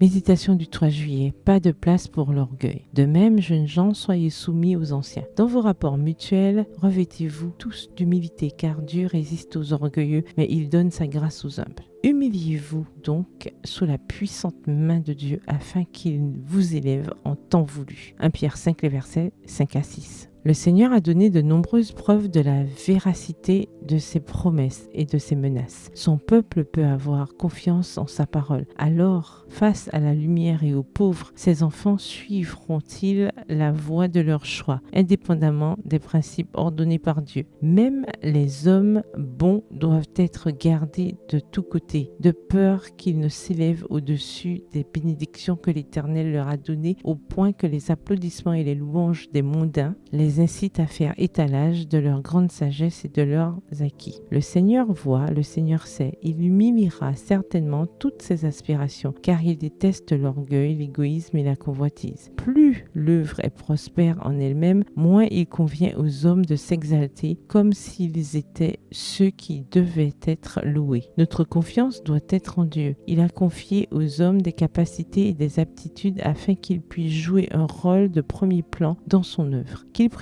Méditation du 3 juillet. Pas de place pour l'orgueil. De même, jeunes gens, soyez soumis aux anciens. Dans vos rapports mutuels, revêtez-vous tous d'humilité, car Dieu résiste aux orgueilleux, mais il donne sa grâce aux humbles. Humiliez-vous donc sous la puissante main de Dieu afin qu'il vous élève en temps voulu. 1 Pierre 5, les versets 5 à 6. Le Seigneur a donné de nombreuses preuves de la véracité de ses promesses et de ses menaces. Son peuple peut avoir confiance en sa parole. Alors, face à la lumière et aux pauvres, ses enfants suivront-ils la voie de leur choix, indépendamment des principes ordonnés par Dieu? Même les hommes bons doivent être gardés de tous côtés, de peur qu'ils ne s'élèvent au-dessus des bénédictions que l'Éternel leur a données, au point que les applaudissements et les louanges des mondains les incitent à faire étalage de leur grande sagesse et de leurs acquis. Le Seigneur voit, le Seigneur sait, il humiliera certainement toutes ses aspirations, car il déteste l'orgueil, l'égoïsme et la convoitise. Plus l'œuvre est prospère en elle-même, moins il convient aux hommes de s'exalter comme s'ils étaient ceux qui devaient être loués. Notre confiance doit être en Dieu. Il a confié aux hommes des capacités et des aptitudes afin qu'ils puissent jouer un rôle de premier plan dans son œuvre. Qu'ils prennent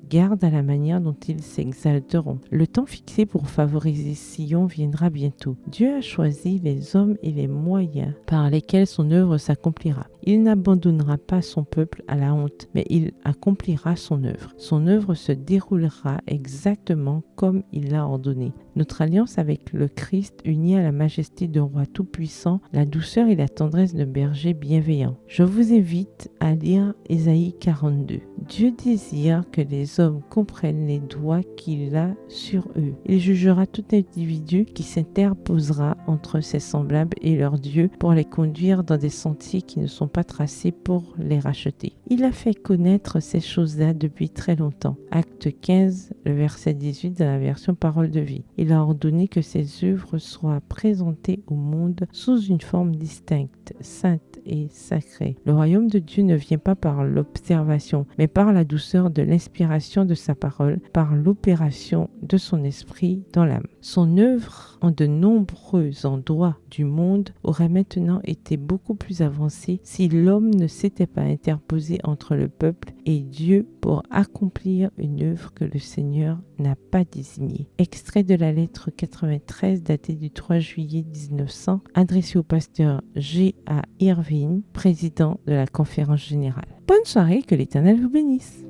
garde à la manière dont ils s'exalteront. Le temps fixé pour favoriser Sion viendra bientôt. Dieu a choisi les hommes et les moyens par lesquels son œuvre s'accomplira. Il n'abandonnera pas son peuple à la honte, mais il accomplira son œuvre. Son œuvre se déroulera exactement comme il l'a ordonné. Notre alliance avec le Christ, unie à la majesté d'un roi tout-puissant, la douceur et la tendresse d'un berger bienveillant. Je vous invite à lire Ésaïe 42. Dieu désire que les hommes comprennent les droits qu'il a sur eux. Il jugera tout individu qui s'interposera entre ses semblables et leur Dieu pour les conduire dans des sentiers qui ne sont pas tracés pour les racheter. Il a fait connaître ces choses-là depuis très longtemps. Acte 15, le verset 18 dans la version Parole de vie. Il a ordonné que ses œuvres soient présentées au monde sous une forme distincte, sainte et sacrée. Le royaume de Dieu ne vient pas par l'observation, mais par la douceur de l'inspiration de sa parole, par l'opération de son esprit dans l'âme. Son œuvre en de nombreux endroits du monde aurait maintenant été beaucoup plus avancée si l'homme ne s'était pas interposé entre le peuple et Dieu pour accomplir une œuvre que le Seigneur n'a pas désignée. Extrait de la lettre 93 datée du 3 juillet 1900, adressée au pasteur G.A. Irving, président de la conférence générale. Bonne soirée, que l'Éternel vous bénisse.